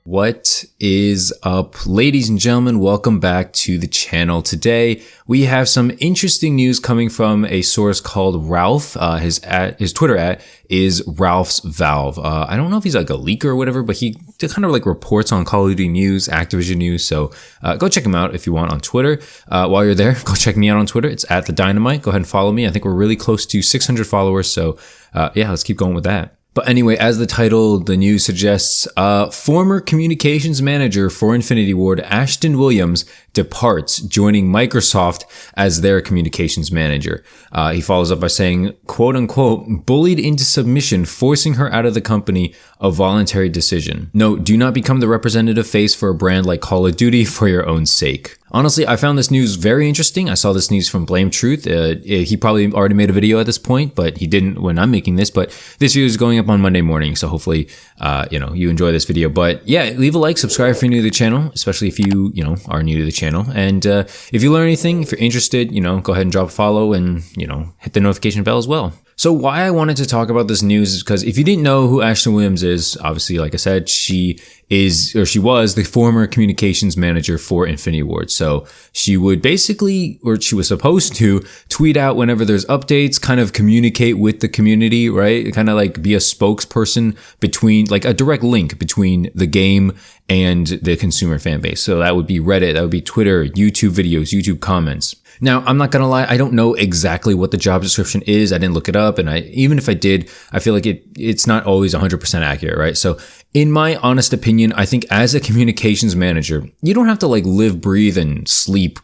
What is up, ladies and gentlemen? Welcome back to the channel. Today, we have some interesting news coming from a source called Ralph. His Twitter @ is Ralph's Valve. I don't know if he's like a leaker or whatever, but he kind of like reports on Call of Duty news, Activision news. So go check him out if you want on Twitter. While you're there, go check me out on Twitter. It's @TheDynamite. Go ahead and follow me. I think we're really close to 600 followers. So yeah, let's keep going with that. But anyway, as the title, the news suggests, former communications manager for Infinity Ward, Ashton Williams, departs, joining Microsoft as their communications manager. He follows up by saying, quote unquote, bullied into submission, forcing her out of the company, a voluntary decision. Note, do not become the representative face for a brand like Call of Duty for your own sake. Honestly, I found this news very interesting. I saw this news from Blame Truth. He probably already made a video at this point, but he didn't when I'm making this. But this video is going up on Monday morning, so hopefully, you enjoy this video. But yeah, leave a like, subscribe if you're new to the channel, especially if you are new to the channel. And if you learn anything, if you're interested, go ahead and drop a follow and hit the notification bell as well. So why I wanted to talk about this news is because if you didn't know who Ashton Williams is, obviously, like I said, she was the former communications manager for Infinity Ward. So she would basically, or she was supposed to, tweet out whenever there's updates, kind of communicate with the community, right? Kind of like be a spokesperson between, like a direct link between the game and the consumer fan base. So that would be Reddit, that would be Twitter, YouTube videos, YouTube comments. Now, I'm not gonna lie, I don't know exactly what the job description is. I didn't look it up, and even if I did, I feel like it's not always 100% accurate, right? So in my honest opinion, I think as a communications manager, you don't have to like live, breathe, and sleep,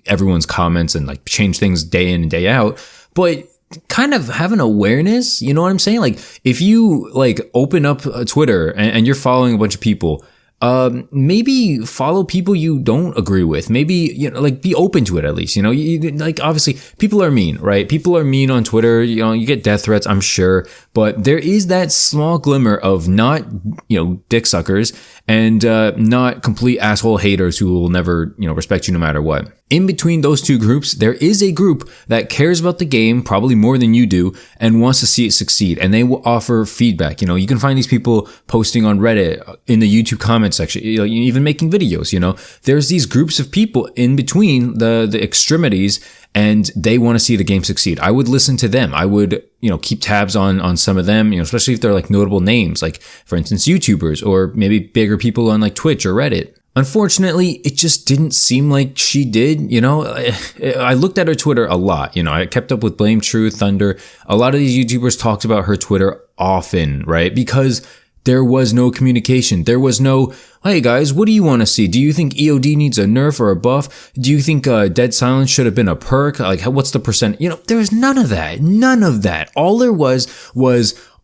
everyone's comments and like change things day in and day out, but kind of have an awareness, you know what I'm saying? Like if you like open up Twitter and you're following a bunch of people, maybe follow people you don't agree with. Maybe, like be open to it at least, like obviously people are mean, right? People are mean on Twitter, you get death threats, I'm sure, but there is that small glimmer of not, dick suckers and, not complete asshole haters who will never, respect you no matter what. In between those two groups, there is a group that cares about the game probably more than you do and wants to see it succeed, and they will offer feedback. You can find these people posting on Reddit, in the YouTube comment section, even making videos. There's these groups of people in between the extremities, and they want to see the game succeed. I would listen to them. I would, keep tabs on some of them, especially if they're like notable names, like for instance, YouTubers or maybe bigger people on like Twitch or Reddit. Unfortunately, it just didn't seem like she did, I looked at her Twitter a lot, I kept up with Blame Truth, Thunder. A lot of these YouTubers talked about her Twitter often, right? Because there was no communication. There was no, hey guys, what do you want to see? Do you think EOD needs a nerf or a buff? Do you think dead silence should have been a perk? Like, what's the percent? There was none of that. None of that. All there was,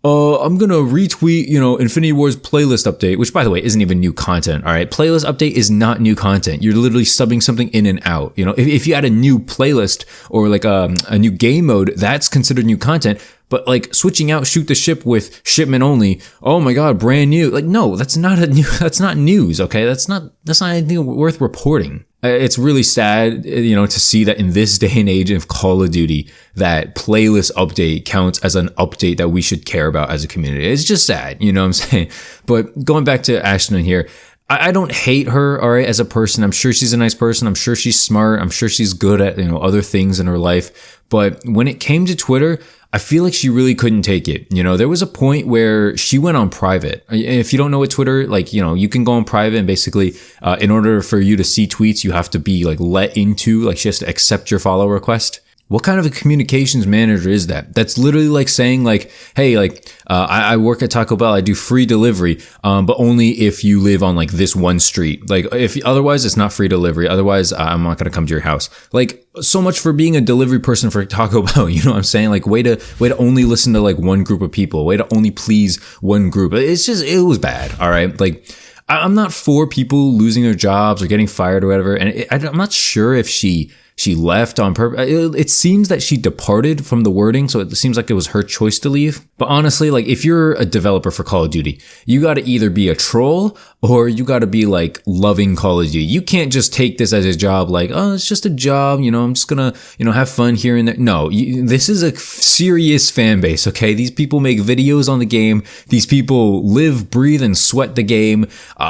I'm gonna retweet, Infinity Ward's playlist update, which by the way isn't even new content. All right, playlist update is not new content. You're literally subbing something in and out. If you add a new playlist or like a new game mode, that's considered new content. But like switching out shoot the ship with shipment only, oh my god, brand new. Like no, that's not news. Okay, that's not anything worth reporting. It's really sad, to see that in this day and age of Call of Duty, that playlist update counts as an update that we should care about as a community. It's just sad, you know what I'm saying? But going back to Ashton here, I don't hate her, all right, as a person. I'm sure she's a nice person. I'm sure she's smart. I'm sure she's good at, other things in her life. But when it came to Twitter, I feel like she really couldn't take it. There was a point where she went on private. If you don't know what Twitter, like, you can go on private and basically, in order for you to see tweets, you have to be like let into, like she has to accept your follow request. What kind of a communications manager is that? That's literally like saying like, hey, like, I work at Taco Bell, I do free delivery, but only if you live on like this one street. Like if otherwise it's not free delivery. Otherwise I'm not going to come to your house. Like so much for being a delivery person for Taco Bell. You know what I'm saying? Like way to only listen to like one group of people, way to only please one group. It was bad. All right. Like I'm not for people losing their jobs or getting fired or whatever. And I'm not sure if she she left on purpose. It seems that she departed from the wording, so it seems like it was her choice to leave. But honestly, like if you're a developer for Call of Duty, you got to either be a troll or you got to be like loving Call of Duty. You can't just take this as a job like, oh, it's just a job, I'm just gonna, have fun here and there. No, this is a serious fan base, okay? These people make videos on the game. These people live, breathe, and sweat the game.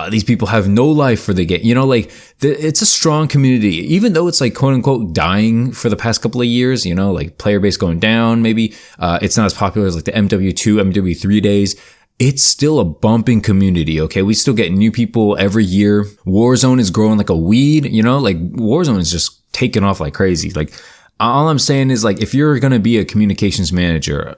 These people have no life for the game. It's a strong community, even though it's like quote unquote dying for the past couple of years, like player base going down. Maybe, it's not as popular as like the MW2, MW3 days. It's still a bumping community, okay? We still get new people every year. Warzone is growing like a weed, like Warzone is just taking off like crazy. Like, all I'm saying is like, if you're going to be a communications manager,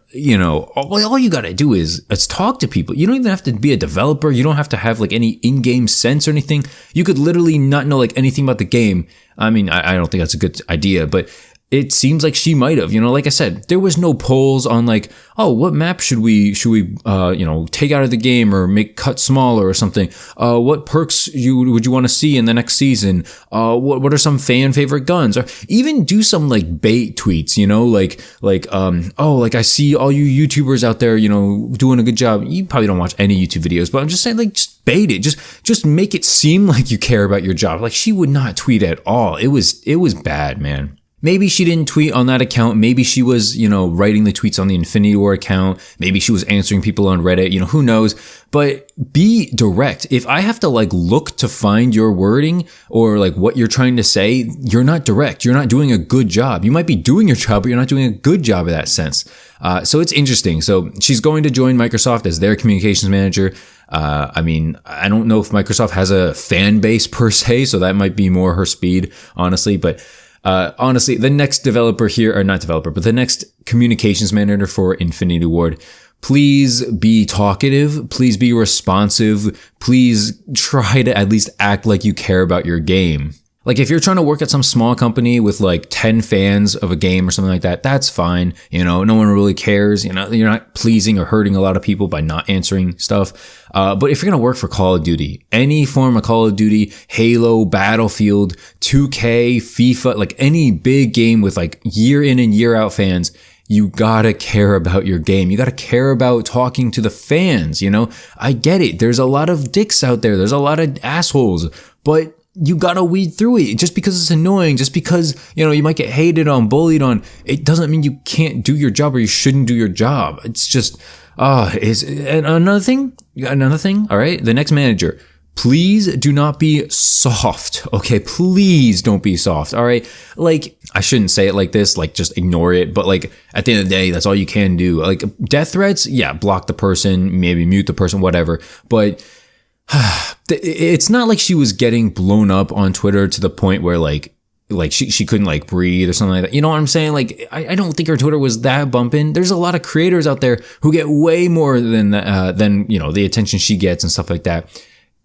all you got to do is talk to people. You don't even have to be a developer. You don't have to have like any in-game sense or anything. You could literally not know like anything about the game. I mean, I don't think that's a good idea, but it seems like she might have, like I said, there was no polls on like, oh, what map should we take out of the game or make cut smaller or something? What perks would you want to see in the next season? What are some fan favorite guns? Or even do some like bait tweets, I see all you YouTubers out there, doing a good job. You probably don't watch any YouTube videos, but I'm just saying like, just bait it. Just make it seem like you care about your job. Like she would not tweet at all. It was bad, man. Maybe she didn't tweet on that account. Maybe she was, writing the tweets on the Infinity War account. Maybe she was answering people on Reddit, who knows? But be direct. If I have to like look to find your wording or like what you're trying to say, you're not direct. You're not doing a good job. You might be doing your job, but you're not doing a good job in that sense. So it's interesting. So she's going to join Microsoft as their communications manager. I don't know if Microsoft has a fan base per se, so that might be more her speed, honestly, but honestly, the next the next communications manager for Infinity Ward, please be talkative. Please be responsive. Please try to at least act like you care about your game. Like if you're trying to work at some small company with like 10 fans of a game or something like that, that's fine. No one really cares. You're not pleasing or hurting a lot of people by not answering stuff. But if you're going to work for Call of Duty, any form of Call of Duty, Halo, Battlefield, 2K, FIFA, like any big game with like year in and year out fans, you gotta care about your game. You gotta care about talking to the fans, I get it. There's a lot of dicks out there. There's a lot of assholes, but you gotta weed through it. Just because it's annoying, just because, you might get hated on, bullied on, it doesn't mean you can't do your job or you shouldn't do your job. It's just, and another thing, all right? The next manager, please do not be soft, okay? Please don't be soft, all right? Like, I shouldn't say it like this, like just ignore it, but like at the end of the day, that's all you can do. Like death threats, yeah, block the person, maybe mute the person, whatever, but it's not like she was getting blown up on Twitter to the point where like she couldn't like breathe or something like that. You know what I'm saying? Like, I don't think her Twitter was that bumping. There's a lot of creators out there who get way more than the attention she gets and stuff like that.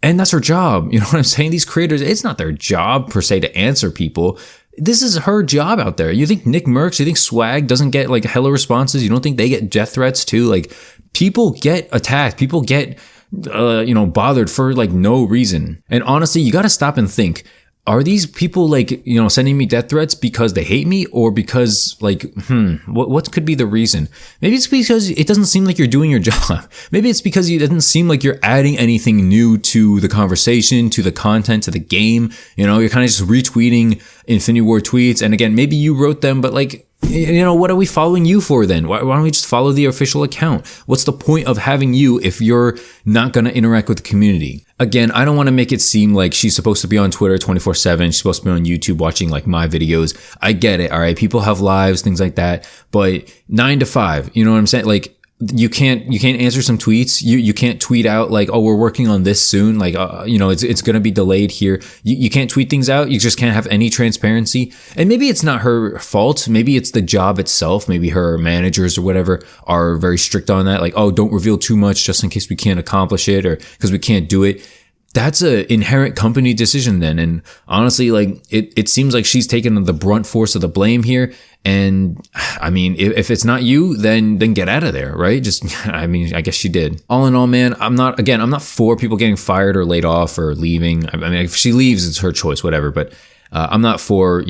And that's her job. You know what I'm saying? These creators, it's not their job per se to answer people. This is her job out there. You think Nick Merckx, you think Swag doesn't get like hella responses? You don't think they get death threats too? Like, people get attacked. People get bothered for like no reason. And honestly, you got to stop and think, are these people like, sending me death threats because they hate me or because like, what could be the reason? Maybe it's because it doesn't seem like you're doing your job. Maybe it's because it doesn't seem like you're adding anything new to the conversation, to the content, to the game. You're kind of just retweeting Infinity War tweets. And again, maybe you wrote them, but like, what are we following you for then? Why don't we just follow the official account? What's the point of having you if you're not going to interact with the community? Again, I don't want to make it seem like she's supposed to be on Twitter 24/7. She's supposed to be on YouTube watching like my videos. I get it. All right. People have lives, things like that. But 9 to 5, you know what I'm saying? Like, you can't answer some tweets. You can't tweet out like, oh, we're working on this soon. Like, it's going to be delayed here. You can't tweet things out. You just can't have any transparency. And maybe it's not her fault. Maybe it's the job itself. Maybe her managers or whatever are very strict on that. Like, oh, don't reveal too much just in case we can't accomplish it or because we can't do it. That's an inherent company decision then. And honestly, like it seems like she's taken the brunt force of the blame here. And I mean, if it's not you, then get out of there, right? I guess she did. All in all, man, I'm not for people getting fired or laid off or leaving. I mean, if she leaves, it's her choice, whatever. But I'm not for,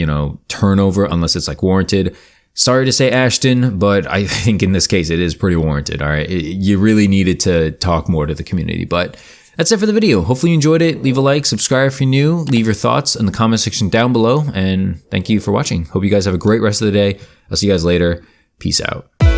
turnover unless it's like warranted. Sorry to say, Ashton, but I think in this case it is pretty warranted. All right. You really needed to talk more to the community, but that's it for the video. Hopefully you enjoyed it. Leave a like, subscribe if you're new, leave your thoughts in the comment section down below, and thank you for watching. Hope you guys have a great rest of the day. I'll see you guys later. Peace out.